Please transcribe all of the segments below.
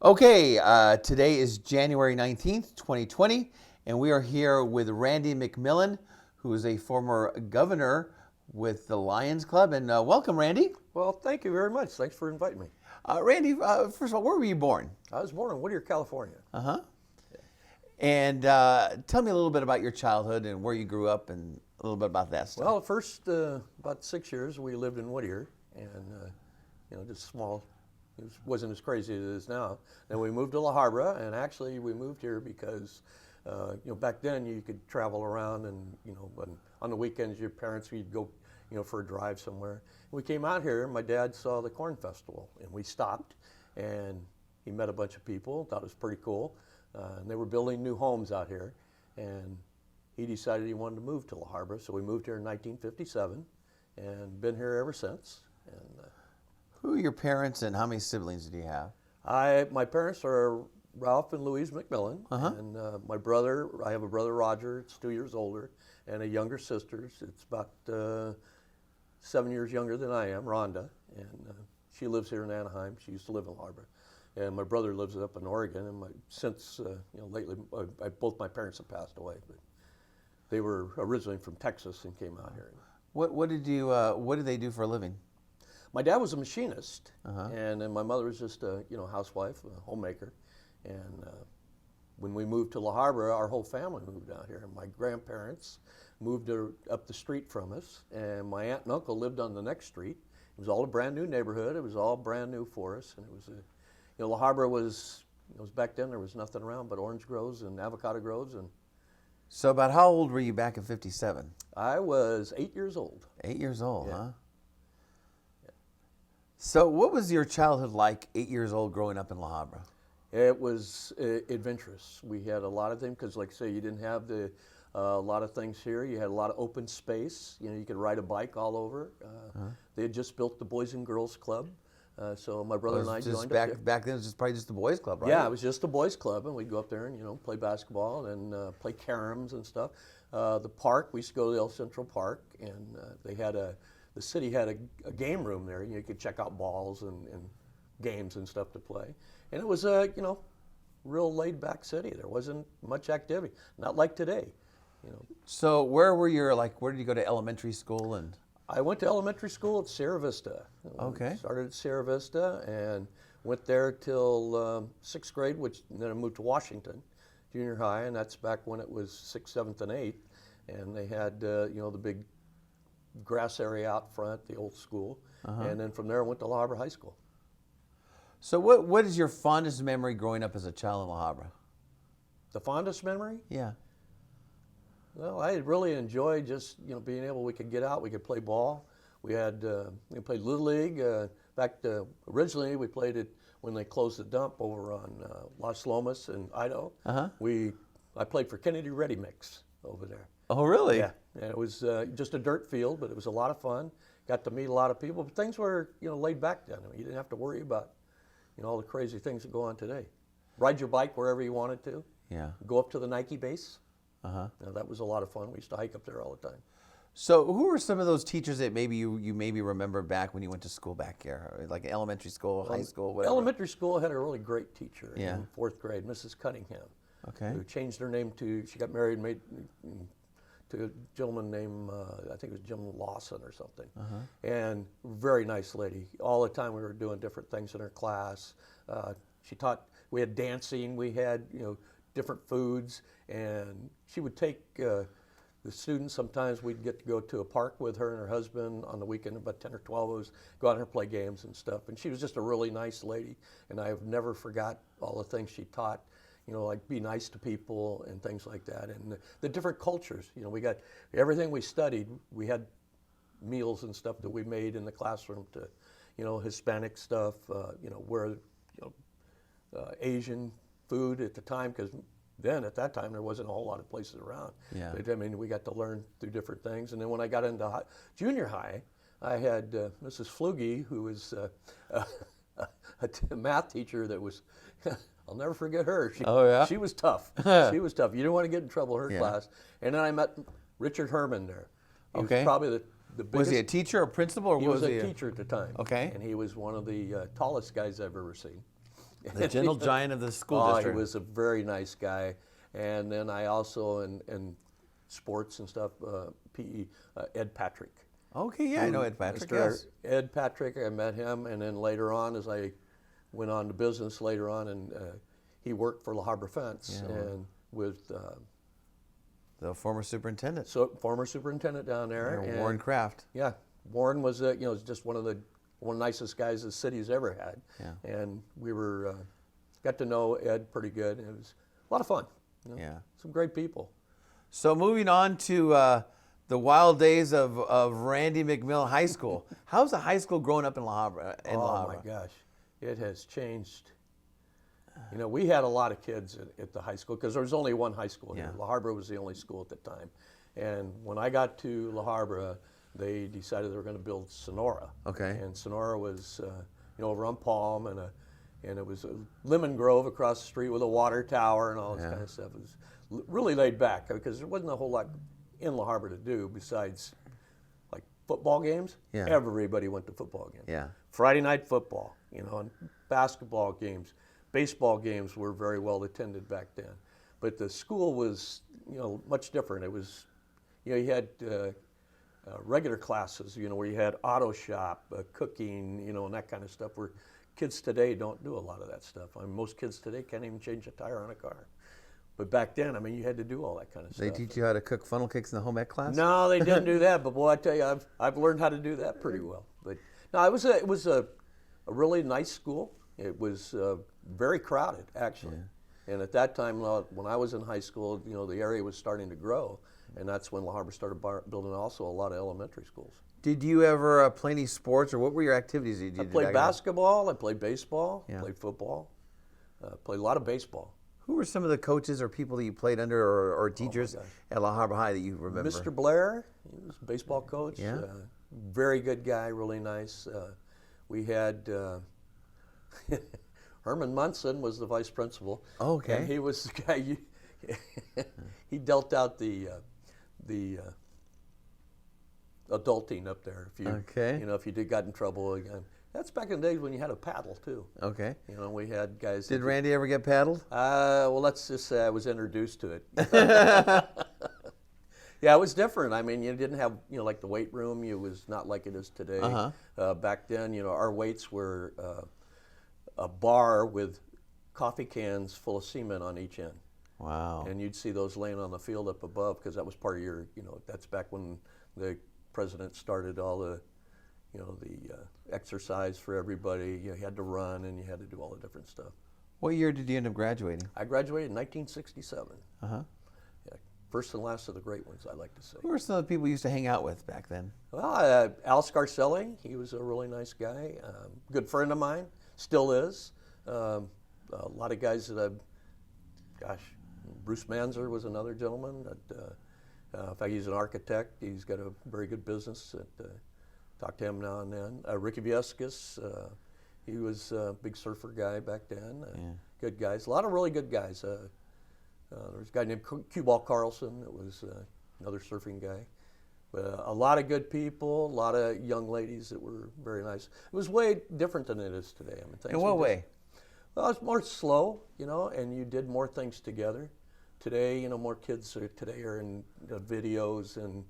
Okay, today is January 19th, 2020, and we are here with Randy McMillan, who is a former governor with the Lions Club. And welcome, Randy. Well, thank you very much. Thanks for inviting me. Randy, first of all, where were you born? I was born in Whittier, California. Uh-huh. And tell me a little bit about your childhood and where you grew up and a little bit about that stuff. Well, first about 6 years we lived in Whittier, and just small. Wasn't as crazy as it is now. Then we moved to La Habra, and actually we moved here because back then you could travel around, and on the weekends your parents would go for a drive somewhere. We came out here. My dad saw the corn festival, and we stopped, and he met a bunch of people. Thought it was pretty cool. And they were building new homes out here, and he decided he wanted to move to La Habra, so we moved here in 1957, and been here ever since. And Who are your parents and how many siblings do you have? my parents are Ralph and Louise McMillan, and my brother. I have a brother Roger. It's 2 years older, and a younger sister. It's about 7 years younger than I am, Rhonda, and she lives here in Anaheim. She used to live in La Habra. And my brother lives up in Oregon, and since lately, both my parents have passed away, but they were originally from Texas and came out here. What did they do for a living? My dad was a machinist, and then my mother was just a housewife, a homemaker. And when we moved to La Habra, our whole family moved out here. My grandparents moved up the street from us, and my aunt and uncle lived on the next street. It was all a brand new neighborhood. It was all brand new for us, and it was La Habra was back then there was nothing around but orange groves and avocado groves. And So about how old were you back in 57? I was 8 years old. 8 years old, Yeah. huh? So what was your childhood like 8 years old growing up in La Habra? It was adventurous. We had a lot of things because, like I say, you didn't have a lot of things here. You had a lot of open space. You could ride a bike all over. They had just built the Boys and Girls Club, so my brother and I joined up there. Back then it was probably just the boys club, right? Yeah, it was just a boys' club, and we'd go up there and play basketball and play caroms and stuff. The park, we used to go to El Central Park, and the city had a game room there. You could check out balls and games and stuff to play. And it was a real laid back city. There wasn't much activity, not like today. So where did you go to elementary school and? I went to elementary school at Sierra Vista. Okay. Started at Sierra Vista and went there till 6th grade, then I moved to Washington Junior High, and that's back when it was 6th, 7th, and 8th. And they had the big grass area out front, the old school. And then from there I went to La Habra High School. So what is your fondest memory growing up as a child in La Habra? The fondest memory? Yeah. Well, I really enjoyed just being able. We could get out. We could play ball. We played Little League. Originally we played it when they closed the dump over on Las Lomas in Idaho. I played for Kennedy Ready Mix over there. Oh, really? Yeah. And it was just a dirt field, but it was a lot of fun. Got to meet a lot of people. But things were laid back then. You didn't have to worry about all the crazy things that go on today. Ride your bike wherever you wanted to. Yeah. Go up to the Nike base. That was a lot of fun. We used to hike up there all the time. So who were some of those teachers that maybe you maybe remember back when you went to school back here, like elementary school, high school, whatever? Elementary school had a really great teacher Yeah. in 4th grade, Mrs. Cunningham, Okay. who changed her name she got married and made to a gentleman named, I think it was Jim Lawson or something. And very nice lady. All the time we were doing different things in her class. She taught, we had dancing, we had, different foods, and she would take the students. Sometimes we'd get to go to a park with her and her husband on the weekend, about 10 or 12 of us, go out and play games and stuff. And she was just a really nice lady, and I have never forgot all the things she taught, like be nice to people and things like that. And the different cultures, we got everything we studied. We had meals and stuff that we made in the classroom to, Hispanic stuff, Asian food at the time, because then at that time there wasn't a whole lot of places around. Yeah. But, we got to learn through different things. And then when I got into junior high, I had Mrs. Flugie, who was a math teacher that was, I'll never forget her. Oh, yeah? She was tough. She was tough. You didn't want to get in trouble in her Yeah. class. And then I met Richard Herman there. He Okay. was probably the biggest. Was he a teacher or principal, or He was he a teacher at the time. Okay. And he was one of the tallest guys I've ever seen. The gentle giant of the school Oh, district. he was a very nice guy. And then I also, in sports and stuff, PE, Ed Patrick. Okay, yeah, I know Ed Patrick. Mr. Yes. Ed Patrick, I met him, and then later on, as I went on to business later on, and he worked for La Habra Fence, and with The former superintendent. former superintendent down there, and, Warren Kraft. Yeah, Warren was just one of the nicest guys the city's ever had. Yeah. And we were got to know Ed pretty good, and it was a lot of fun. Yeah. Some great people. So moving on to the wild days of Randy McMillan High School. How's the high school growing up in La Habra? Oh my gosh, it has changed. We had a lot of kids at the high school because there was only one high school here. Yeah. La Habra was the only school at the time. And when I got to La Habra, they decided they were going to build Sonora. Okay. And Sonora was over on Palm, and it was a lemon grove across the street with a water tower and all this kind of stuff. It was really laid back because there wasn't a whole lot in La Habra to do besides like football games. Yeah. Everybody went to football games. Yeah. Friday night football, and basketball games, baseball games were very well attended back then. But the school was, much different. It was, you had regular classes, where you had auto shop, cooking, and that kind of stuff. Where kids today don't do a lot of that stuff. Most kids today can't even change a tire on a car. But back then, you had to do all that kind of stuff. They teach you how to cook funnel cakes in the home ec class? No, they didn't do that. But boy, I tell you, I've learned how to do that pretty well. But no, it was a really nice school. It was very crowded, actually. Yeah. And at that time, when I was in high school, the area was starting to grow, and that's when La Habra started building also a lot of elementary schools. Did you ever play any sports, or what were your activities you did? I played basketball. I played baseball. Yeah. Played football. Played a lot of baseball. Who were some of the coaches or people that you played under, or teachers at La Habra High that you remember? Mr. Blair, he was a baseball coach. Yeah. Very good guy, really nice. We had Herman Munson was the vice principal. Okay. And he was the guy. He dealt out the adulting up there. If you got in trouble again. That's back in the days when you had a paddle too. Okay. We had guys. Did Randy ever get paddled? Well, let's just say I was introduced to it. Yeah, it was different. You didn't have like the weight room. It was not like it is today. Back then, our weights were a bar with coffee cans full of cement on each end. Wow. And you'd see those laying on the field up above because that was part of your. That's back when the president started all the. The exercise for everybody. You had to run and you had to do all the different stuff. What year did you end up graduating? I graduated in 1967. Uh-huh. Yeah, first and last of the great ones, I like to say. Who were some of the people you used to hang out with back then? Well, Al Scarcelli, he was a really nice guy. Good friend of mine, still is. A lot of guys that Bruce Manzer was another gentleman. That, in fact, he's an architect. He's got a very good business. Talk to him now and then. Ricky Viescas, he was a big surfer guy back then. Good guys. A lot of really good guys. There was a guy named Q-Ball Carlson that was another surfing guy. A lot of good people, a lot of young ladies that were very nice. It was way different than it is today. In what way? Well, it's more slow, and you did more things together. Today, more kids are in videos and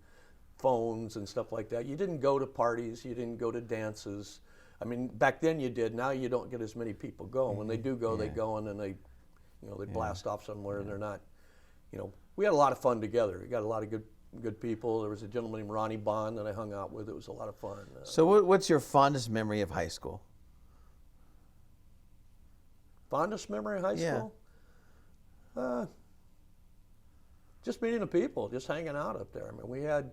phones and stuff like that. You didn't go to parties. You didn't go to dances. Back then you did. Now you don't get as many people going. When they do go, they go and then they blast off somewhere and they're not. We had a lot of fun together. We got a lot of good people. There was a gentleman named Ronnie Bond that I hung out with. It was a lot of fun. So what's your fondest memory of high school? Fondest memory of high school? Just meeting the people, just hanging out up there. We had.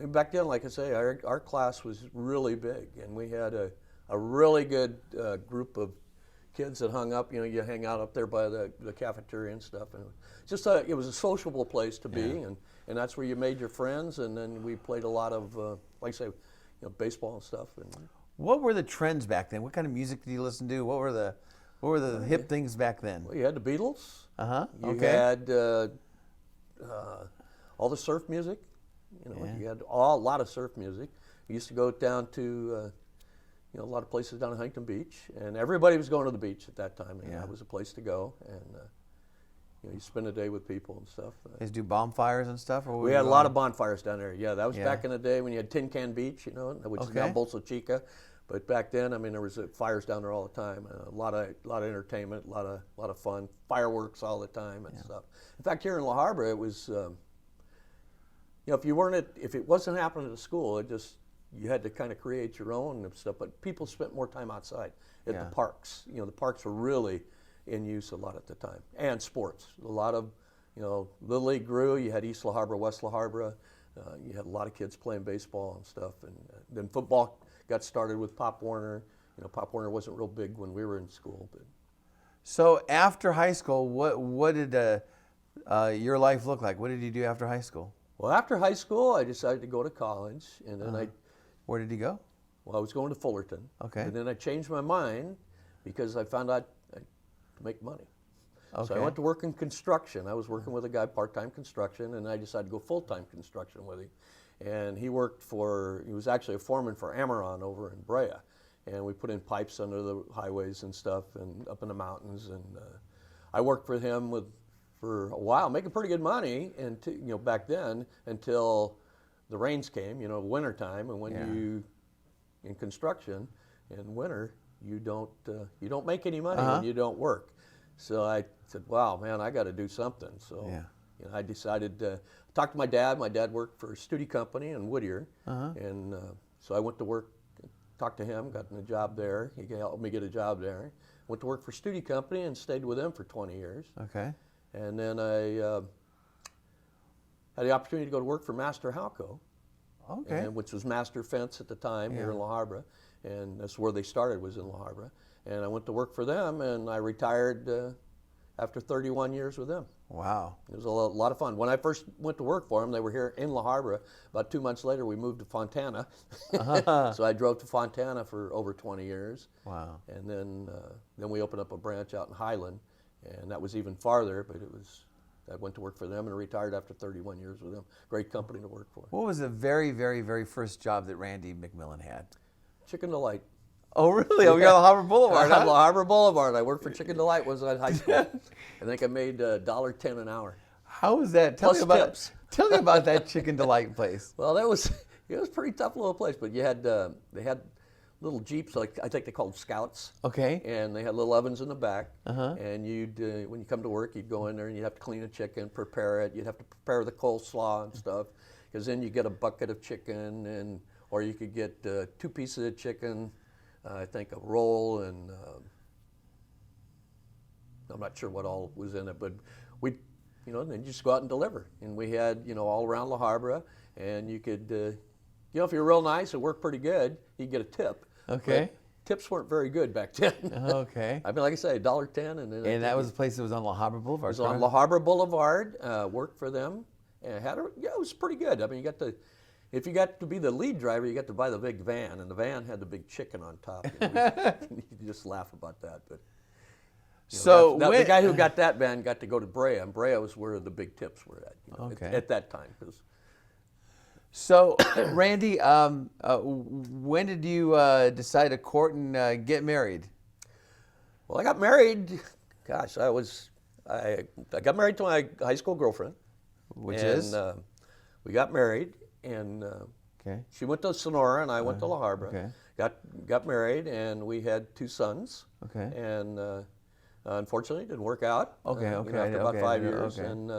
Back then, like I say, our class was really big, and we had a really good group of kids that hung up. You hang out up there by the cafeteria and stuff, and it was a sociable place to be, and that's where you made your friends. And then we played a lot of, like I say, baseball and stuff. And what were the trends back then? What kind of music did you listen to? What were the hip things back then? Well, you had the Beatles. You Okay. had all the surf music. You had a lot of surf music. We used to go down to a lot of places down in Huntington Beach, and everybody was going to the beach at that time, and Yeah. that was a place to go. And you spend a day with people and stuff. You guys do bonfires and stuff? Or We had a lot of bonfires down there. Yeah, that was Yeah. back in the day when you had Tin Can Beach, which is now Okay. Bolsa Chica. But back then, I mean, there was fires down there all the time. A lot of entertainment, a lot of fun, fireworks all the time and stuff. In fact, here in La Habra, it was, if it wasn't happening at the school, you had to kind of create your own and stuff. But people spent more time outside at Yeah. the parks. The parks were really in use a lot at the time, and sports. A lot of, Little League grew. You had East La Habra, West La Habra. You had a lot of kids playing baseball and stuff, and then football got started with Pop Warner. Pop Warner wasn't real big when we were in school, but So after high school, what did your life look like? What did you do after high school? well, after high school, I decided to go to college, and then Where did you go? I was going to Fullerton. Okay. And then I changed my mind because I found out I could make money. So Okay. I went to work in construction. I was working with a guy part-time construction, and I decided to go full-time construction with him. And he was actually a foreman for Amaron over in Brea. And we put in pipes under the highways and stuff and up in the mountains. And I worked for him for a while, making pretty good money, and back then, until the rains came, winter time. And when Yeah. in construction, in winter, you don't make any money Uh-huh. when you don't work. So I said, wow, man, I got to do something. So Yeah. I decided to talk to my dad. My dad worked for a Studi company in Whittier. Uh-huh. And so I went to work, talked to him, got a job there. He helped me get a job there. Went to work for Studi company and stayed with them for 20 years. Okay. And then I had the opportunity to go to work for Master Halco, Okay. which was Master Fence at the time here Yeah. in La Habra. And that's where they started, was in La Habra. And I went to work for them, and I retired after 31 years with them. Wow. It was a lot of fun. When I first went to work for them, they were here in La Habra. About 2 months later, we moved to Fontana. So I drove to Fontana for over 20 years. Wow. And then we opened up a branch out in Highland, and that was even farther, but I went to work for them and retired after 31 years with them. Great company to work for. What was the very, very, very first job that Randy McMillan had? Chicken Delight. Oh, really? Oh, you're on the Habra Boulevard, huh? La Habra Boulevard. I worked for Chicken Delight when I was in high school. I think I made $1.10 an hour. How was that? Plus tips. Tell me about that Chicken Delight place. Well, it was a pretty tough little place, but they had little Jeeps, like I think they called Scouts. Okay. And they had little ovens in the back. Uh-huh. And when you come to work, you'd go in there and you'd have to clean a chicken, prepare it. You'd have to prepare the coleslaw and stuff, because then you get a bucket of chicken, or you could get 2 pieces of chicken, I think a roll, and I'm not sure what all was in it, but then you just go out and deliver. And we had, all around La Habra, and you could, if you're real nice and work pretty good, you'd get a tip. Okay. But tips weren't very good back then. Okay. I mean, like I say, $1.10, and then And that was a place that was on La Habra Boulevard. it was on La Habra Boulevard. Worked for them, and it was pretty good. I mean, if you got to be the lead driver, you got to buy the big van, and the van had the big chicken on top. You just laugh about that, but. The guy who got that van got to go to Brea, and Brea was where the big tips were at. Okay. At that time. So, Randy, when did you decide to court and get married? Well, I got married. Gosh, I got married to my high school girlfriend, Which is? We got married, and Okay. she went to Sonora, and I went to La Habra. Okay. Got married, and we had 2 sons. Okay. And unfortunately, it didn't work out. Okay. After about 5 years, Okay. and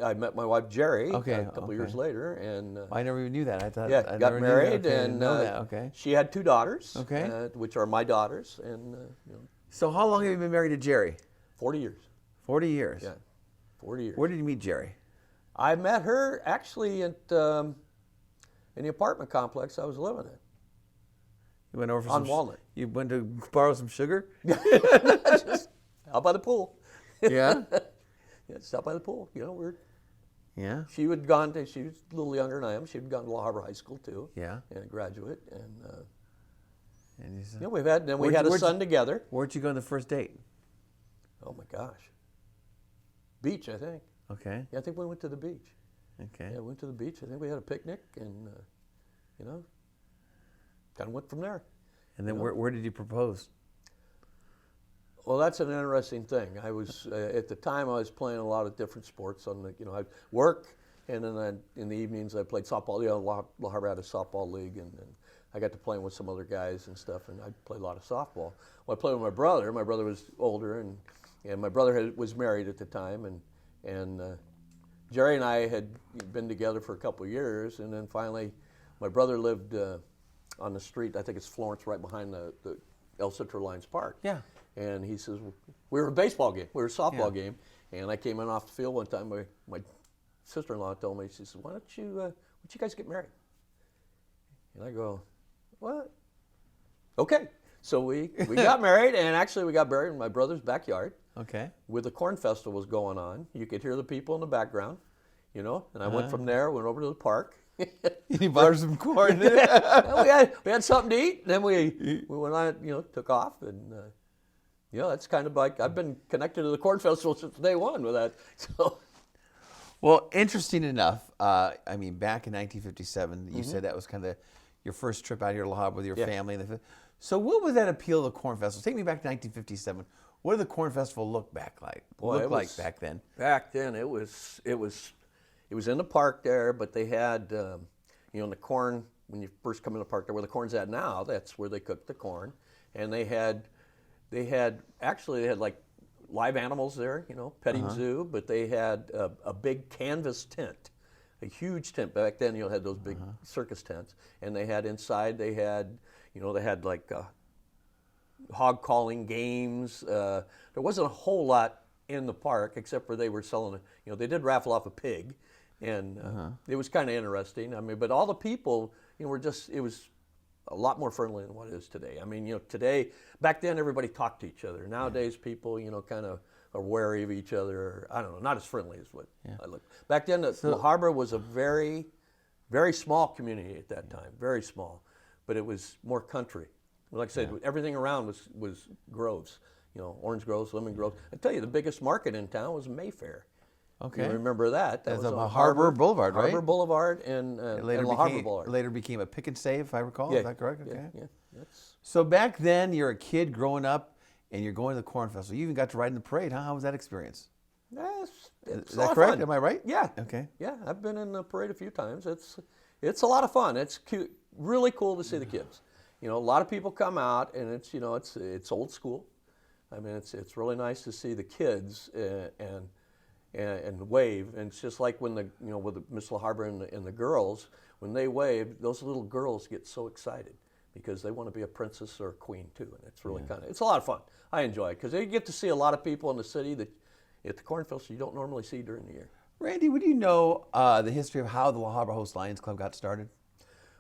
I met my wife Jerry Okay, a couple years later, and I never even knew that. I thought. yeah, I got never knew married, that. Okay, I and didn't know that. Okay. she had 2 daughters, Okay. which are my daughters, and So, how long have you been married to Jerry? 40 years. 40 years. Yeah, 40 years. Where did you meet Jerry? I met her actually in the apartment complex I was living in. You went over for On some Walnut. You went to borrow some sugar? Just out by the pool. Yeah. Yeah, just out by the pool. Yeah. She was a little younger than I am. She'd gone to La Habra High School too. Yeah. And a graduate. And And you said, we had a son together. Where'd you go on the first date? Oh my gosh. Beach, I think. Okay. Yeah, I think we went to the beach. Okay. Yeah, we went to the beach. I think we had a picnic, and kind of went from there. And then where did you propose? Well, that's an interesting thing. I was at the time I was playing a lot of different sports. On the I'd work, and then in the evenings I played softball. La Habra had a softball league, and I got to playing with some other guys and stuff. And I played a lot of softball. Well, I played with my brother. My brother was older, and my brother was married at the time, and Jerry and I had been together for a couple of years, and then finally, my brother lived on the street. I think it's Florence, right behind the El Centro Lions Park. Yeah. And he says, we were a baseball game, we were a softball game, and I came in off the field one time. My sister-in-law told me, she said, why don't you guys get married? And I go, what? Okay. So we got married, and actually we got married in my brother's backyard. Okay. With the corn festival was going on. You could hear the people in the background, and I went from there, went over to the park. You bought some corn. we had something to eat, and then we went on, took off, and that's kind of like, I've been connected to the corn festival since day one with that. So, well, interesting enough, back in 1957, you said that was kind of your first trip out here to La Habra with your family. So what was that appeal of the corn festival? Take me back to 1957. What did the corn festival look back like? Back then? Back then, it was in the park there, but they had, the corn, when you first come in the park there, where the corn's at now, that's where they cooked the corn. And they had like live animals there, petting zoo, but they had a big canvas tent, a huge tent. Back then, had those big circus tents. And they had inside, they had like hog calling games. There wasn't a whole lot in the park, except for they were selling, they did raffle off a pig. And it was kind of interesting. But all the people, it was a lot more friendly than what it is today. Today, back then everybody talked to each other. Nowadays people, kind of are wary of each other. I don't know, not as friendly as what I look. Back then, La Habra was a very, very small community at that time, very small, but it was more country. Like I said, everything around was groves, orange groves, lemon groves. I tell you, the biggest market in town was Mayfair. Okay. You remember that? That was on Harbor Boulevard, right? Harbor Boulevard and La Habra Boulevard. Later became a pick and save, if I recall. Is that correct? Okay. Yeah. So back then, you're a kid growing up, and you're going to the corn festival. You even got to ride in the parade, huh? How was that experience? It's Is that correct? Am I right? Yeah. Okay. Yeah, I've been in the parade a few times. It's a lot of fun. It's cute, really cool to see the kids. A lot of people come out, and it's old school. It's really nice to see the kids and wave. And it's just like when with Miss La Habra and the girls, when they wave, those little girls get so excited because they want to be a princess or a queen too. And it's really it's a lot of fun. I enjoy it because they get to see a lot of people in the city that at the corn festival you don't normally see during the year. Randy, would you know the history of how the La Habra Host Lions Club got started?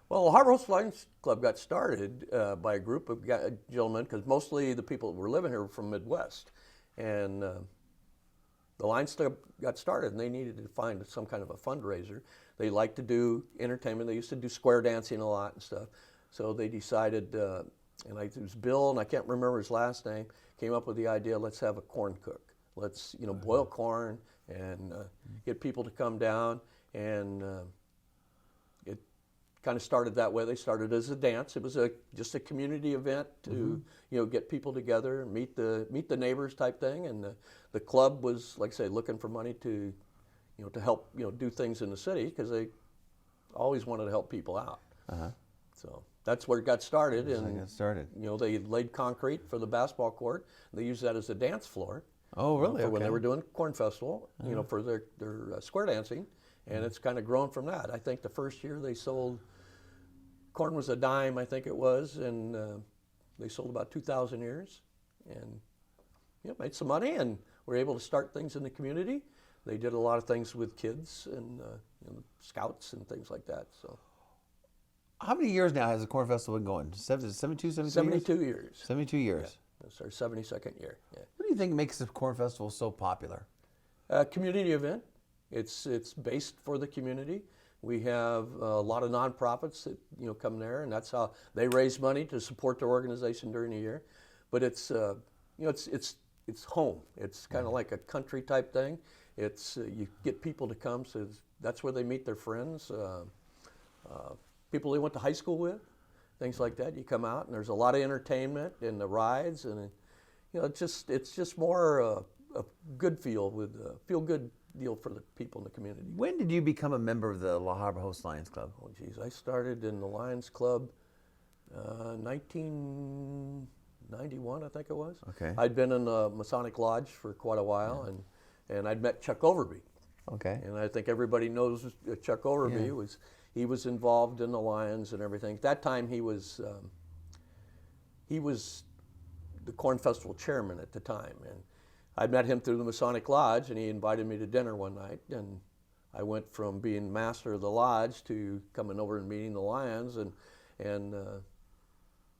Well, the Habra Host Lions Club got started by a group of gentlemen, because mostly the people that were living here were from Midwest. And the Lions Club got started, and they needed to find some kind of a fundraiser. They liked to do entertainment. They used to do square dancing a lot and stuff. So they decided, it was Bill, and I can't remember his last name, came up with the idea, let's have a corn cook. Let's, boil corn and get people to come down, and it kind of started that way. They started as a dance. It was just a community event to get people together and meet the neighbors type thing. And the club was, like I say, looking for money to help do things in the city, because they always wanted to help people out. So that's where it got started. They laid concrete for the basketball court. They used that as a dance floor. Oh, really? For when they were doing corn festival, for their square dancing. And it's kind of grown from that. I think the first year they sold, corn was a dime, I think it was, and they sold about 2,000 ears, and made some money, and were able to start things in the community. They did a lot of things with kids and scouts and things like that. So, how many years now has the corn festival been going? 72 years. 72 years. Yeah, it's our 72nd year. Yeah. What do you think makes the corn festival so popular? Community event. It's based for the community. We have a lot of nonprofits that come there, and that's how they raise money to support their organization during the year. But it's home. It's kind of like a country type thing. It's you get people to come, so that's where they meet their friends, people they went to high school with. things like that. You come out and there's a lot of entertainment in the rides, and it's just more a good feel good deal for the people in the community. When did you become a member of the La Habra Host Lions Club? Oh, geez, I started in the Lions Club 1991, I think it was. Okay. I'd been in the Masonic Lodge for quite a while, and I'd met Chuck Overby. Okay. And I think everybody knows Chuck Overby. He was involved in the Lions and everything. At that time, he was the Corn Festival chairman at the time, and I met him through the Masonic Lodge, and he invited me to dinner one night, and I went from being master of the lodge to coming over and meeting the Lions, and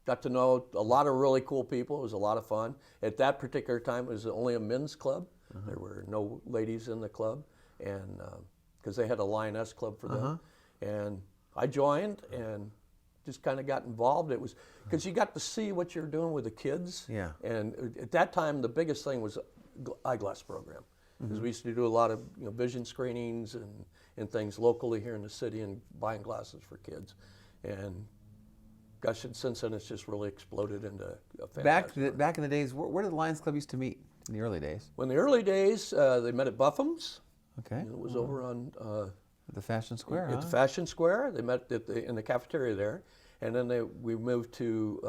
got to know a lot of really cool people. It was a lot of fun. At that particular time, it was only a men's club. There were no ladies in the club, and because they had a Lioness club for them. And I joined and just kind of got involved. It was because you got to see what you're doing with the kids. Yeah. And at that time, the biggest thing was eyeglass program, because we used to do a lot of vision screenings and things locally here in the city, and buying glasses for kids. And gosh, since then it's just really exploded into a fantastic. Back in the days, where did the Lions Club used to meet in the early days? Well, in the early days, they met at Buffum's. Okay. It was over on At the Fashion Square. at the Fashion Square. They met in the cafeteria there, and then we moved to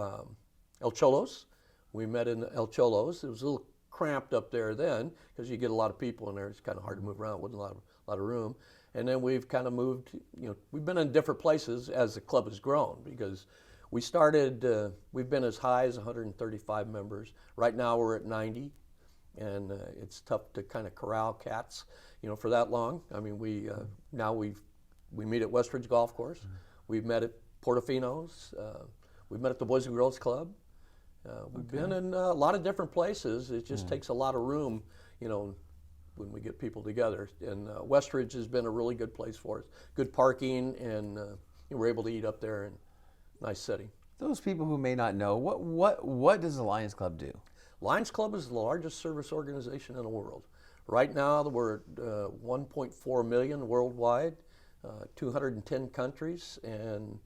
El Cholo's. We met in El Cholo's. It was a little cramped up there then, because you get a lot of people in there. It's kind of hard to move around. Wasn't a lot of room. And then we've kind of moved. We've been in different places as the club has grown, because we started. We've been as high as 135 members. Right now we're at 90, and it's tough to kind of corral cats, for that long. I mean, we meet at Westridge Golf Course. We've met at Portofino's. We've met at the Boys and Girls Club. We've been in a lot of different places. It just takes a lot of room, when we get people together. And Westridge has been a really good place for us. Good parking, and we're able to eat up there, and nice setting. Those people who may not know, what does the Lions Club do? Lions Club is the largest service organization in the world. Right now, we're at 1.4 million worldwide, 210 countries, and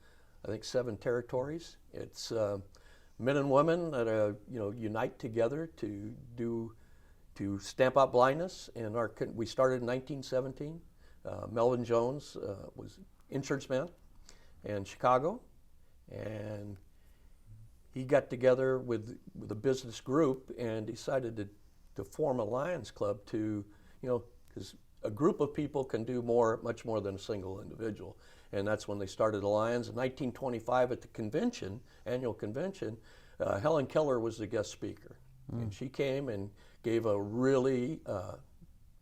I think 7 territories. It's men and women that unite together to stamp out blindness. And we started in 1917. Melvin Jones was insurance man in Chicago, and he got together with a business group and decided to form a Lions Club because a group of people can do much more than a single individual. And that's when they started the Lions. In 1925 at the annual convention, Helen Keller was the guest speaker. And she came and gave a really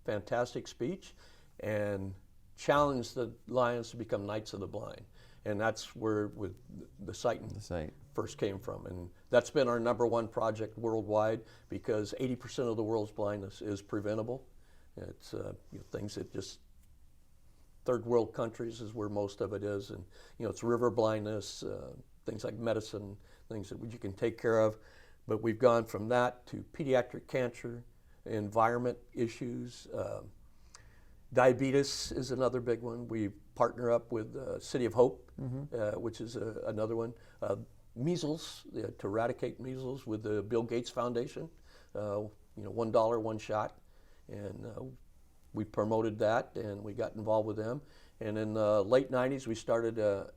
fantastic speech and challenged the Lions to become Knights of the Blind. And that's where the site first came from. And that's been our #1 project worldwide, because 80% of the world's blindness is preventable. It's things that just third world countries is where most of it is. And it's river blindness, things like medicine, things that you can take care of. But we've gone from that to pediatric cancer, environment issues. Diabetes is another big one. We partner up with City of Hope, which is another one. Measles, to eradicate measles with the Bill Gates Foundation. $1, 1 shot. And we promoted that, and we got involved with them. And in the late 90s, we started a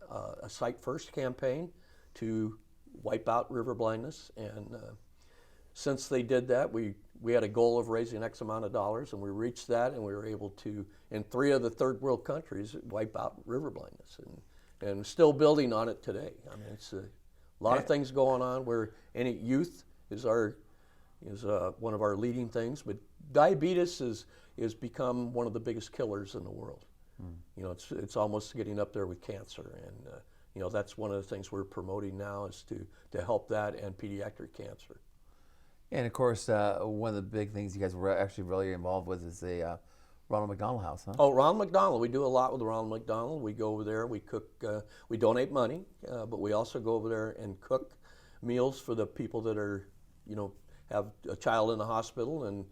Sight First campaign to wipe out river blindness. And since they did that, we had a goal of raising X amount of dollars, and we reached that, and we were able to, in 3 of the third world countries, wipe out river blindness, and still building on it today. I mean, it's a lot of things going on where any youth is one of our leading things, but diabetes is become one of the biggest killers in the world. It's almost getting up there with cancer, and that's one of the things we're promoting now, is to help that and pediatric cancer. And of course, one of the big things you guys were actually really involved with is the Ronald McDonald House, huh? Oh, Ronald McDonald. We do a lot with Ronald McDonald. We go over there, we cook, we donate money, but we also go over there and cook meals for the people that are, have a child in the hospital, and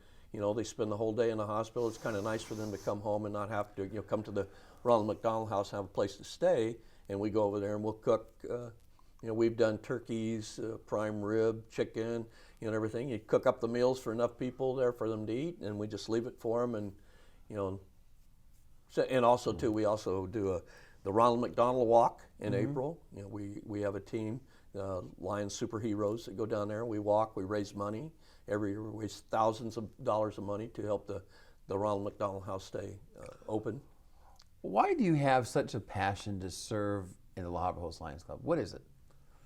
they spend the whole day in the hospital. It's kind of nice for them to come home and not have to come to the Ronald McDonald House and have a place to stay. And we go over there and we'll cook You know, we've done turkeys, prime rib, chicken, and everything. You cook up the meals for enough people there for them to eat, and we just leave it for them. And so, and also too, we also do the Ronald McDonald Walk in April. You know, we have a team, Lions Superheroes, that go down there. We walk, we raise money every year. We raise thousands of dollars of money to help the Ronald McDonald House stay open. Why do you have such a passion to serve in the La Habra Host Lions Club? What is it?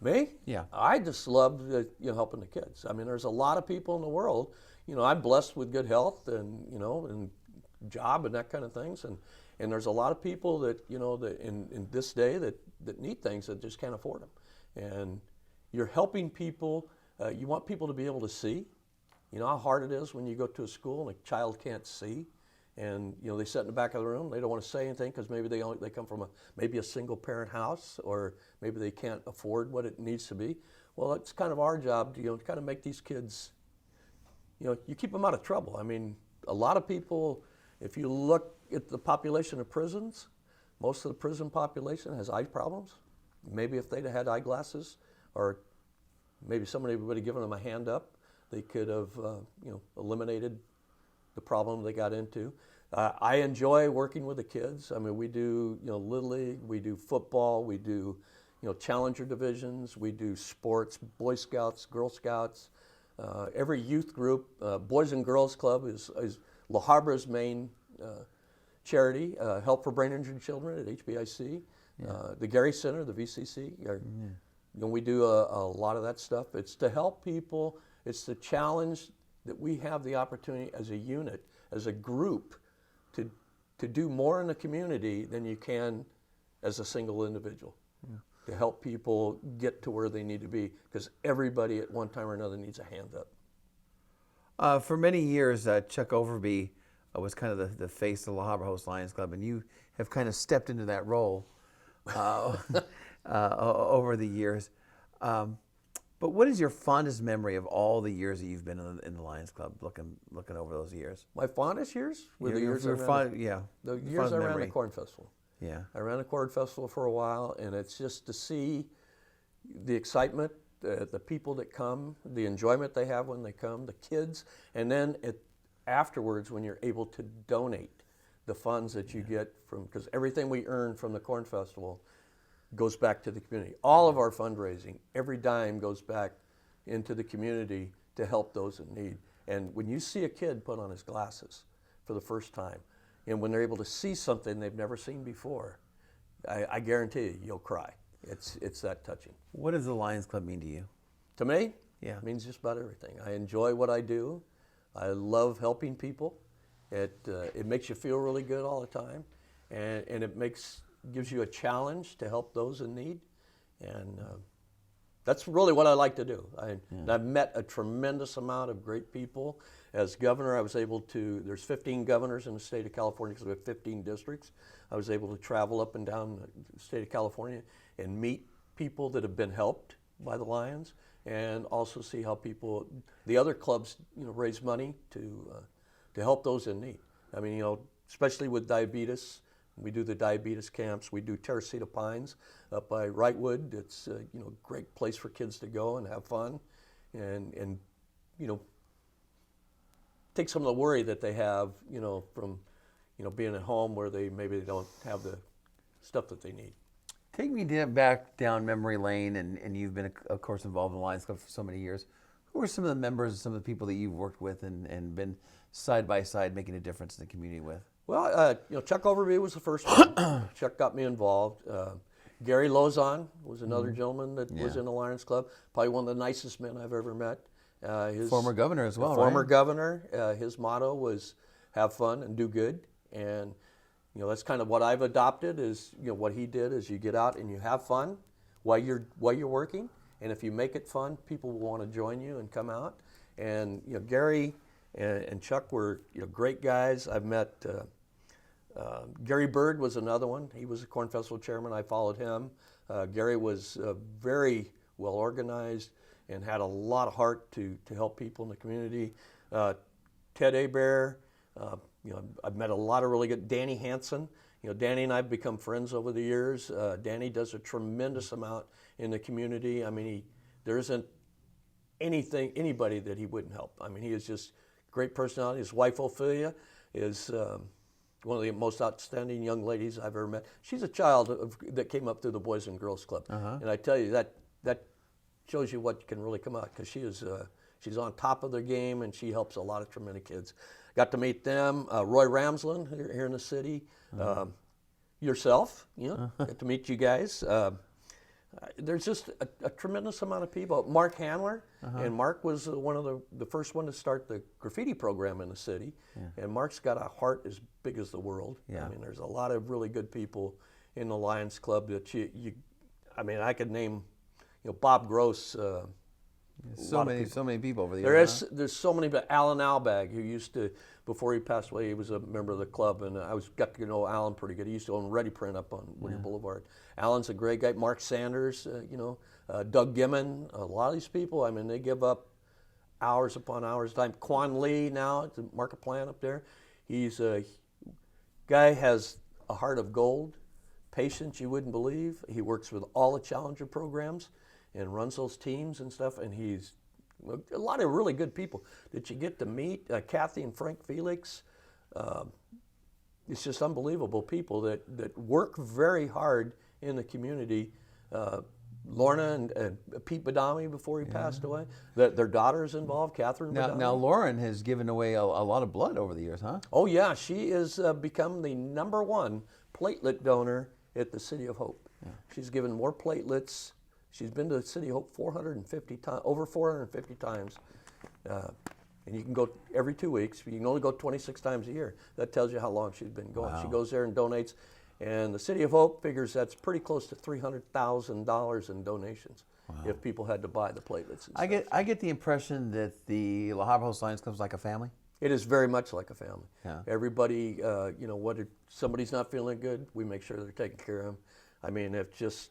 Me? Yeah. I just love helping the kids. I mean, there's a lot of people in the world. You know, I'm blessed with good health and and job and that kind of things. And there's a lot of people that that in this day that need things that just can't afford them. And you're helping people. You want people to be able to see. You know how hard it is when you go to a school and a child can't see. And they sit in the back of the room. They don't want to say anything because maybe they come from maybe a single parent house, or maybe they can't afford what it needs to be. Well, it's kind of our job to kind of make these kids. You keep them out of trouble. I mean, a lot of people. If you look at the population of prisons, most of the prison population has eye problems. Maybe if they'd had eyeglasses, or maybe somebody would have given them a hand up, they could have eliminated the problem they got into. I enjoy working with the kids. I mean, we do Little League, we do football, we do Challenger divisions, we do sports, Boy Scouts, Girl Scouts. Every youth group, Boys and Girls Club is La Habra's main charity, Help for Brain Injured Children at HBIC. The Gary Center, the VCC. We do a lot of that stuff. It's to help people. It's the challenge that we have the opportunity as a unit, as a group, to do more in the community than you can as a single individual. To help people get to where they need to be, because everybody at one time or another needs a hand up. For many years, Chuck Overby was kind of the face of the La Habra Host Lions Club, and you have kind of stepped into that role over the years. But what is your fondest memory of all the years that you've been in the Lions Club, looking over those years? My fondest years were the years The years I ran the Corn Festival. Yeah. I ran the Corn Festival for a while, and it's just to see the excitement, the people that come, the enjoyment they have when they come, the kids, and then afterwards when you're able to donate the funds that you get from, because everything we earn from the Corn Festival goes back to the community. All of our fundraising, every dime goes back into the community to help those in need. And when you see a kid put on his glasses for the first time, and when they're able to see something they've never seen before, I guarantee you'll cry. It's that touching. What does the Lions Club mean to you? To me, Yeah. it means just about everything. I enjoy what I do. I love helping people. It makes you feel really good all the time, and it gives you a challenge to help those in need, and that's really what I like to do. I've met a tremendous amount of great people. As governor, I was able to, there's 15 governors in the state of California because we have 15 districts. I was able to travel up and down the state of California and meet people that have been helped by the Lions, and also see how the other clubs, raise money to help those in need. I mean, especially with diabetes. We do the diabetes camps. We do Teresita Pines up by Wrightwood. It's a great place for kids to go and have fun, and take some of the worry that they have, from being at home where maybe they don't have the stuff that they need. Take me back down memory lane, and you've been, of course, involved in the Lions Club for so many years. Who are some of the members, some of the people that you've worked with and been side by side making a difference in the community with? Well, Chuck Overby was the first one. Chuck got me involved. Gary Lozon was another gentleman that was in the Lions Club. Probably one of the nicest men I've ever met. His former governor as well, former right? governor. His motto was have fun and do good. And that's kind of what I've adopted is what he did is you get out and you have fun while you're working. And if you make it fun, people will want to join you and come out. And Gary and Chuck were great guys. I've met Gary Bird was another one. He was the Corn Festival chairman. I followed him. Gary was very well organized and had a lot of heart to help people in the community. Ted Hebert, I've met a lot of really good. Danny Hansen, Danny and I have become friends over the years. Danny does a tremendous amount in the community. I mean, there isn't anybody that he wouldn't help. I mean, he is just great personality. His wife Ophelia is one of the most outstanding young ladies I've ever met. She's a child that came up through the Boys and Girls Club, and I tell you that shows you what can really come out, because she's on top of their game, and she helps a lot of tremendous kids. Got to meet them. Roy Ramsland here in the city. Yourself, got to meet you guys. There's just a tremendous amount of people. Mark Handler, and Mark was one of the first one to start the graffiti program in the city. And Mark's got a heart as big as the world. I mean, there's a lot of really good people in the Lions Club that I mean, I could name, Bob Gross. So many people over the years. There's so many, but Alan Albag, who used to, before he passed away, he was a member of the club, and I got to know Alan pretty good. He used to own Ready Print up on Whittier Boulevard. Alan's a great guy. Mark Sanders, Doug Gimmon, a lot of these people, I mean, they give up hours upon hours of time. Quan Lee now at the market plan up there. He's a guy, has a heart of gold, patience you wouldn't believe. He works with all the Challenger programs and runs those teams and stuff, and he's a lot of really good people that you get to meet. Kathy and Frank Felix, it's just unbelievable people that work very hard in the community. Lorna and Pete Badami, before he passed away, their daughter's involved, Catherine Badami. Now Lauren has given away a lot of blood over the years, huh? Oh yeah, she has become the #1 platelet donor at the City of Hope. She's given more platelets. She's been to the City of Hope 450 times, over 450 times, and you can go every 2 weeks. You can only go 26 times a year. That tells you how long she's been going. Wow. She goes there and donates, and the City of Hope figures that's pretty close to $300,000 in donations if people had to buy the platelets. And I get the impression that the La Habra Lions Club is like a family. It is very much like a family. Everybody, if somebody's not feeling good, we make sure they're taking care of them. I mean, if just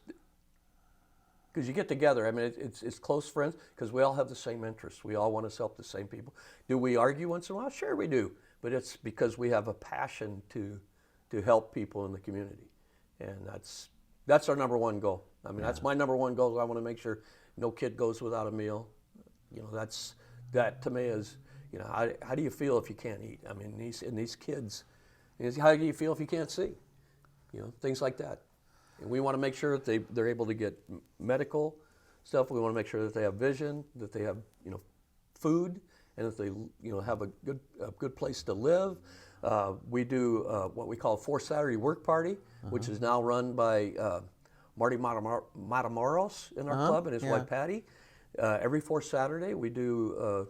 because you get together, I mean, it's close friends, because we all have the same interests. We all want to help the same people. Do we argue once in a while? Sure we do. But it's because we have a passion to help people in the community. And that's our #1 goal. I mean, that's my #1 goal. I want to make sure no kid goes without a meal. That to me is, how do you feel if you can't eat? I mean, these kids, how do you feel if you can't see? Things like that. And we want to make sure that they're able to get medical stuff. We want to make sure that they have vision, that they have food, and that they have a good place to live. We do what we call a 4 Saturday work party, which is now run by Marty Matamoros in our club and his wife Patty. Every 4 Saturday we do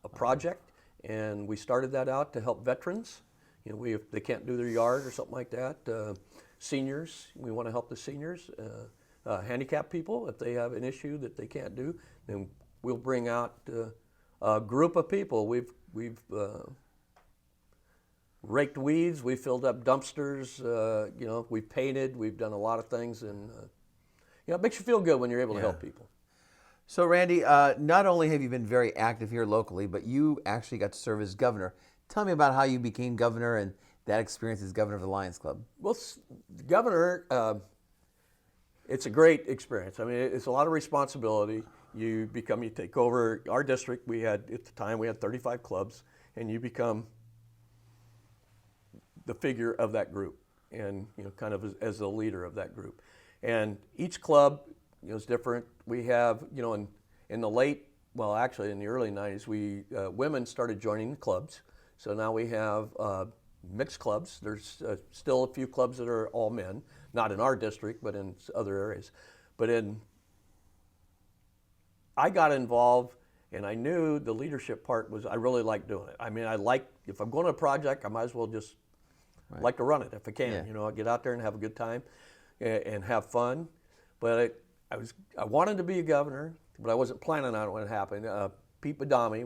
a project, and we started that out to help veterans. If they can't do their yard or something like that. Seniors, we want to help the seniors. Handicapped people, if they have an issue that they can't do, then we'll bring out a group of people. We've raked weeds, we filled up dumpsters, we've painted, we've done a lot of things, and it makes you feel good when you're able to help people. So Randy, not only have you been very active here locally, but you actually got to serve as governor. Tell me about how you became governor and that experience as governor of the Lions Club. Well, governor, it's a great experience. I mean, it's a lot of responsibility. You take over our district. At the time, we had 35 clubs, and you become the figure of that group, and kind of as the leader of that group. And each club, is different. We have, in the early 90s, women started joining the clubs. So now we have mixed clubs. There's still a few clubs that are all men, not in our district, but in other areas. But I got involved, and I knew the leadership part I really like doing it. I mean, if I'm going to a project, I might as well just like to run it if I can. I'll get out there and have a good time and have fun. But I wanted to be a governor, but I wasn't planning on it when it happened. Pete Badami,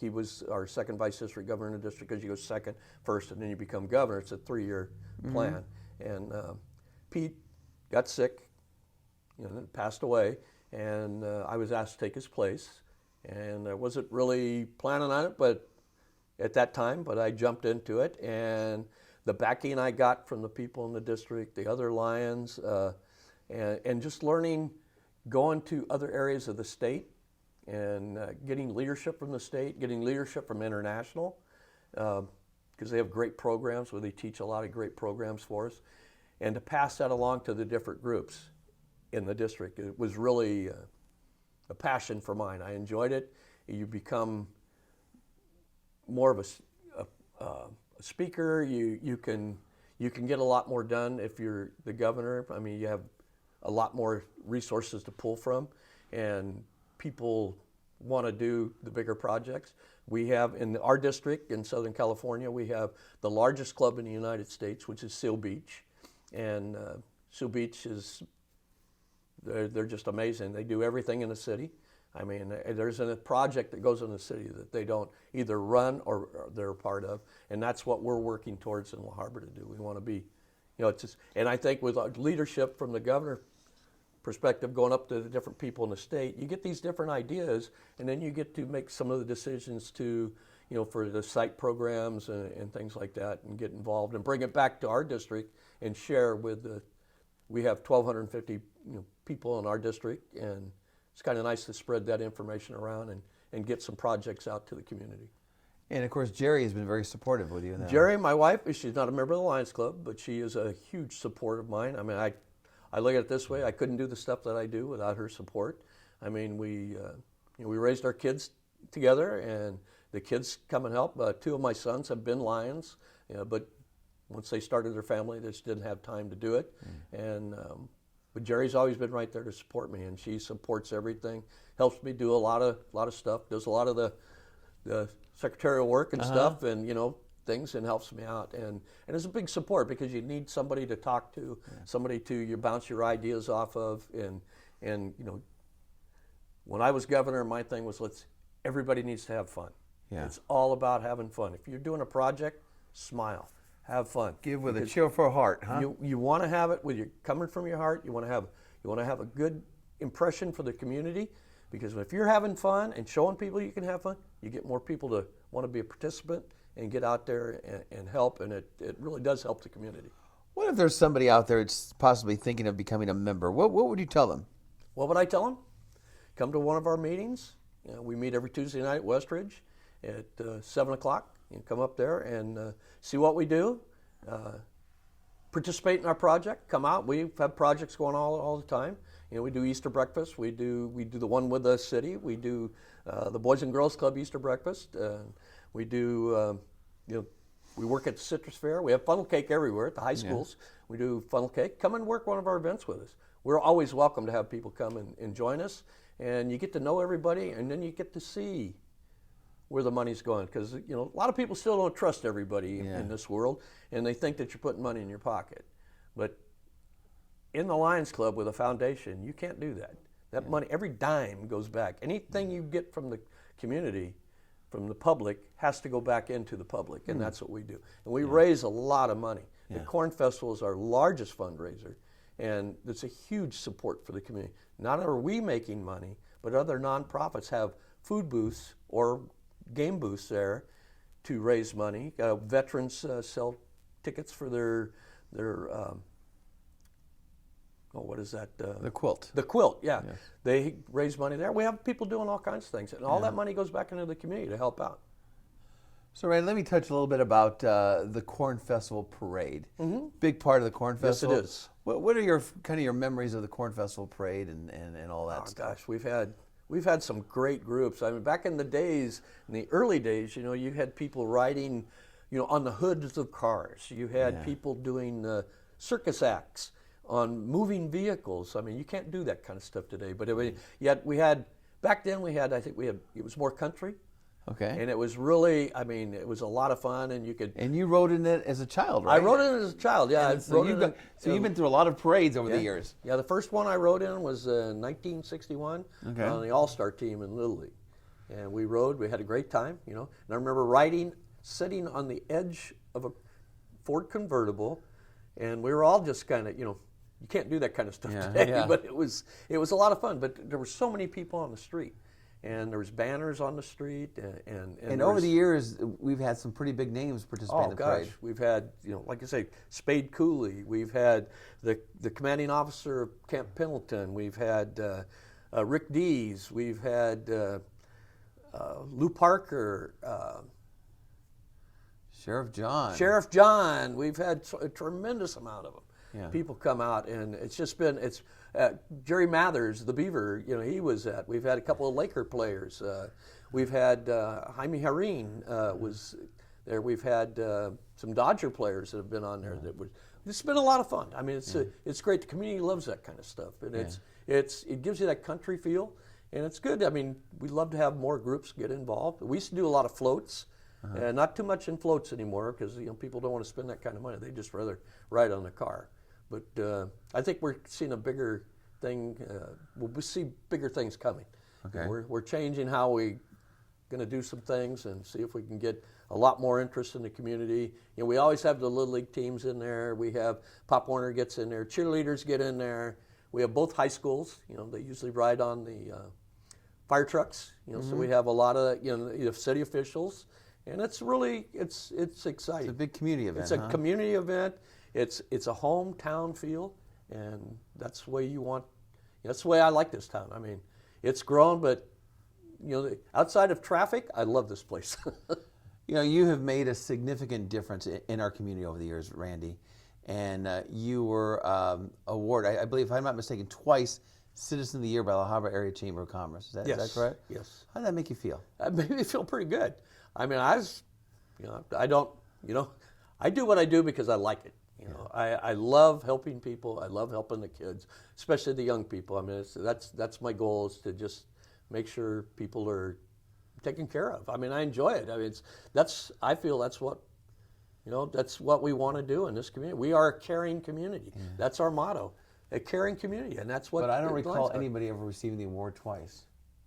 he was our second vice district governor in the district, because you go second, first, and then you become governor. It's a 3-year plan. And Pete got sick, passed away, and I was asked to take his place. And I wasn't really planning on it, but at that time, I jumped into it. And the backing I got from the people in the district, the other Lions, and just learning, going to other areas of the state and getting leadership from the state, getting leadership from international, because they have great programs where they teach a lot of great programs for us, and to pass that along to the different groups in the district. It was really a passion for mine. I enjoyed it. You become more of a speaker. You can get a lot more done if you're the governor. I mean, you have a lot more resources to pull from, and people want to do the bigger projects. We have, in our district in Southern California, we have the largest club in the United States, which is Seal Beach. And Seal Beach is, they're just amazing. They do everything in the city. I mean, there's a project that goes in the city that they don't either run or they're a part of. And that's what we're working towards in La Habra to do. We want to be, it's just, and I think with our leadership from the governor perspective, going up to the different people in the state, you get these different ideas, and then you get to make some of the decisions to, for the site programs and things like that, and get involved and bring it back to our district and share with we have 1,250 people in our district, and it's kind of nice to spread that information around and get some projects out to the community. And of course, Jerry has been very supportive with you in that. Jerry, my wife, she's not a member of the Lions Club, but she is a huge support of mine. I mean, I look at it this way: I couldn't do the stuff that I do without her support. I mean, we raised our kids together, and the kids come and help. 2 of my sons have been Lions, but once they started their family, they just didn't have time to do it. But Jerry's always been right there to support me, and she supports everything. Helps me do a lot of stuff. Does a lot of the secretarial work and stuff, and things, and helps me out. And it's a big support, because you need somebody to talk to, somebody to you bounce your ideas off of. And when I was governor, my thing was everybody needs to have fun. Yeah. It's all about having fun. If you're doing a project, smile. Have fun. Give with a cheerful heart, huh? You want to have it coming from your heart. You want to have a good impression for the community, because if you're having fun and showing people you can have fun, you get more people to want to be a participant and get out there and help, and it really does help the community. What if there's somebody out there that's possibly thinking of becoming a member? What would you tell them? What would I tell them? Come to one of our meetings. We meet every Tuesday night at Westridge at 7 o'clock. You can come up there and see what we do, participate in our project, come out. We have projects going all the time. We do Easter breakfast. We do the one with the city. We do the Boys and Girls Club Easter breakfast. We do, we work at the Citrus Fair. We have funnel cake everywhere at the high schools. Yeah. We do funnel cake. Come and work one of our events with us. We're always welcome to have people come and join us. And you get to know everybody, and then you get to see where the money's going, because a lot of people still don't trust everybody in this world, and they think that you're putting money in your pocket. But in the Lions Club with a foundation, you can't do that. That money, every dime goes back. Anything you get from the community, from the public, has to go back into the public, and that's what we do. And we raise a lot of money. The Corn Festival is our largest fundraiser, and it's a huge support for the community. Not only are we making money, but other nonprofits have food booths or game booths there to raise money. Veterans sell tickets for their what is that? The quilt. The quilt, yeah. Yes. They raise money there. We have people doing all kinds of things, and all that money goes back into the community to help out. So, Randy, let me touch a little bit about the Corn Festival parade. Mm-hmm. Big part of the Corn Festival. Yes, it is. What are your memories of the Corn Festival parade and all that stuff? Gosh, we've had some great groups. I mean, back in the days, in the early days, you had people riding, on the hoods of cars. You had people doing circus acts on moving vehicles. I mean, you can't do that kind of stuff today. But back then it was more country. Okay. And it was really, it was a lot of fun, and you could. And you rode in it as a child, right? I rode in it as a child, yeah. So you've been through a lot of parades over the years. Yeah, the first one I rode in was 1961 on the All-Star team in Little League. And we rode, we had a great time, And I remember sitting on the edge of a Ford convertible, and we were all just kind of, you can't do that kind of stuff today, but it was a lot of fun. But there were so many people on the street. and there was banners on the street, And over the years, we've had some pretty big names participate in the parade. We've had, like I say, Spade Cooley. We've had the commanding officer of Camp Pendleton. We've had Rick Dees. We've had Lou Parker. Sheriff John. Sheriff John. We've had a tremendous amount of them. Yeah. People come out, and it's just been, Jerry Mathers, the Beaver, he was at. We've had a couple of Laker players. We've had Jaime Jarrín was there. We've had some Dodger players that have been on there. It's been a lot of fun. I mean, it's great. The community loves that kind of stuff, and it gives you that country feel, and it's good. I mean, we'd love to have more groups get involved. We used to do a lot of floats. Not too much in floats anymore because people don't want to spend that kind of money. They just rather ride on the car. But I think we're seeing a bigger thing. We'll see bigger things coming. Okay. We're changing how we're going to do some things and see if we can get a lot more interest in the community. We always have the Little League teams in there. We have Pop Warner gets in there. Cheerleaders get in there. We have both high schools. They usually ride on the fire trucks. So we have a lot of city officials. And it's really, it's exciting. It's a big community event. It's a community event. It's a hometown feel, and that's the way you want. That's the way I like this town. I mean, it's grown, but outside of traffic, I love this place. You have made a significant difference in our community over the years, Randy, and you were awarded, I believe, if I'm not mistaken, twice Citizen of the Year by the Habra Area Chamber of Commerce. Is that correct? Yes. How did that make you feel? It made me feel pretty good. I mean, I do what I do because I like it. I love helping people. I love helping the kids, especially the young people. I mean, that's my goal, is to just make sure people are taken care of. I mean, I enjoy it. I mean, I feel that's what we want to do in this community. We are a caring community. Yeah. That's our motto, a caring community, and that's what. But I don't recall anybody ever receiving the award twice.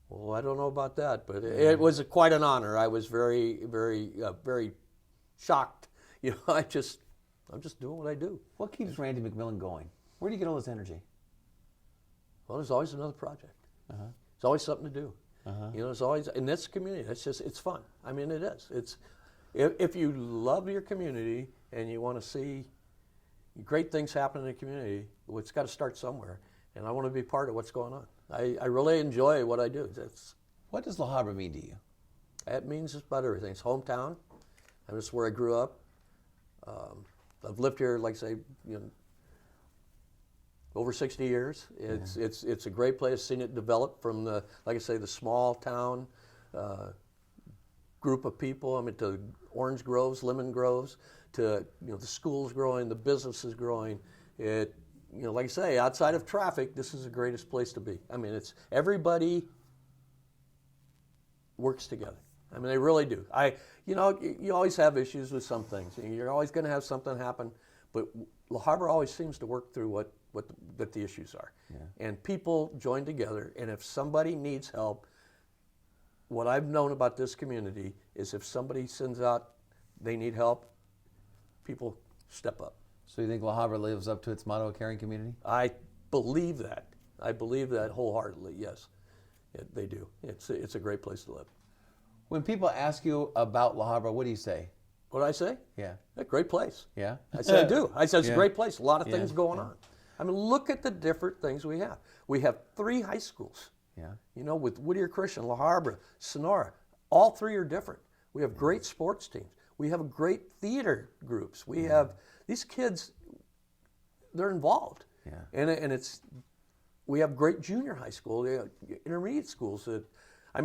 Well, I don't know about that, but it was quite an honor. I was very, very, very shocked. I'm just doing what I do. What keeps Randy McMillan going? Where do you get all this energy? Well, there's always another project. There's always something to do. There's always, in this community, it's fun. I mean, it is. It's if you love your community and you want to see great things happen in the community, it's got to start somewhere. And I want to be part of what's going on. I really enjoy what I do. What does La Habra mean to you? It means just about everything. It's hometown. And it's where I grew up. I've lived here, like I say, over 60 years. It's a great place. Seen it develop from the small town group of people. I mean, to orange groves, lemon groves, to the schools growing, the businesses growing. Like I say, outside of traffic, this is the greatest place to be. I mean, everybody works together. I mean, they really do. You always have issues with some things. You're always going to have something happen, but La Habra always seems to work through what the issues are. Yeah. And people join together, and if somebody needs help, what I've known about this community is if somebody sends out, they need help, people step up. So you think La Habra lives up to its motto, a caring community? I believe that. I believe that wholeheartedly, yes. They do. It's a great place to live. When people ask you about La Habra, what do you say? What do I say? Yeah. A great place. Yeah? I said I do. I said it's a great place. A lot of things going on. I mean, look at the different things we have. We have 3 high schools. Yeah. With Whittier Christian, La Habra, Sonora. All 3 are different. We have great sports teams. We have great theater groups. We have these kids, they're involved. Yeah. And we have great junior high school, intermediate schools. I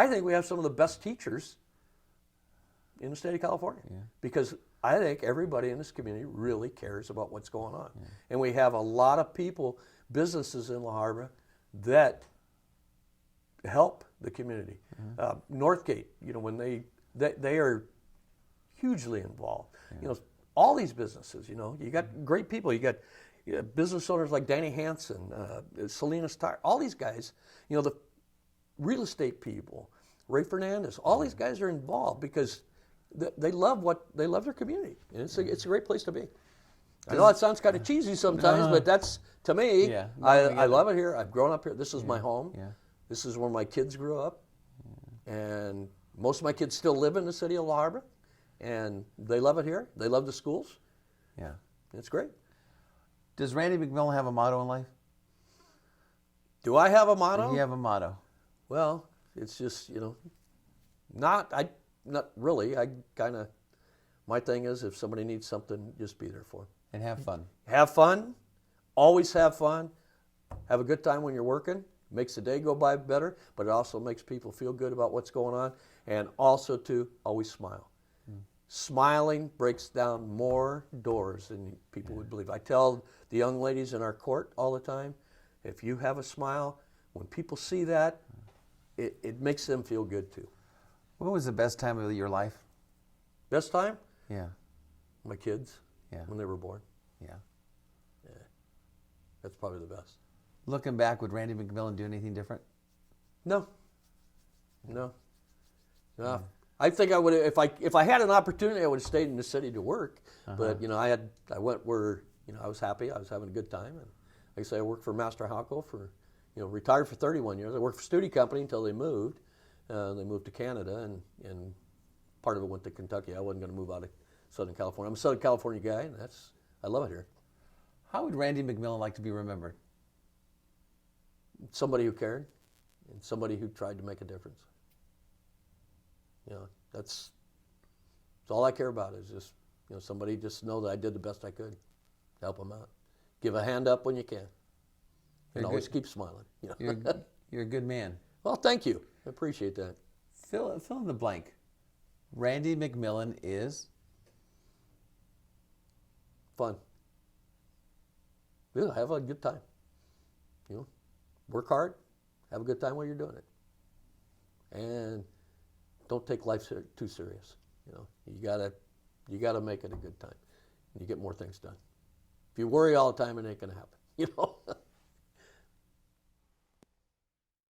think we have some of the best teachers in the state of California. Yeah. Because I think everybody in this community really cares about what's going on. Yeah. And we have a lot of people, businesses in La Habra that help the community. Northgate, when they are hugely involved. Yeah. All these businesses, you got great people. You got business owners like Danny Hansen, Salinas Tire, all these guys, the real estate people, Ray Fernandez, all these guys are involved because they love their community. And it's a great place to be. I know it sounds kind of cheesy sometimes, but that's, to me, I love it here. I've grown up here. This is my home. Yeah. This is where my kids grew up, and most of my kids still live in the city of La Habra, and they love it here. They love the schools. Yeah. It's great. Does Randy McMillan have a motto in life? Do I have a motto? Do you have a motto? Well, it's just, not really. I kind of, my thing is if somebody needs something, just be there for them. And have fun. Have fun. Always have fun. Have a good time when you're working. Makes the day go by better, but it also makes people feel good about what's going on. And also, too, always smile. Smiling breaks down more doors than people would believe. I tell the young ladies in our court all the time, if you have a smile, when people see that, it makes them feel good too. What was the best time of your life? Best time? Yeah. My kids, Yeah. when they were born. Yeah. That's probably the best. Looking back, would Randy McMillan do anything different? No. I think I would if I had an opportunity, I would have stayed in the city to work. But I went where I was happy. I was having a good time, and like I say, I worked for Master Halco for retired for 31 years. I worked for Studi Company until they moved. They moved to Canada, and part of it went to Kentucky. I wasn't going to move out of Southern California. I'm a Southern California guy, and I love it here. How would Randy McMillan like to be remembered? Somebody who cared, and somebody who tried to make a difference. That's all I care about is just somebody just know that I did the best I could to help them out. Give a hand up when you can, and always keep smiling. You're a good man. Well, thank you. I appreciate that. Fill in the blank. Randy McMillan is fun. Yeah, have a good time. Work hard, have a good time while you're doing it, and don't take life too serious. You gotta make it a good time, and you get more things done. If you worry all the time, it ain't gonna happen.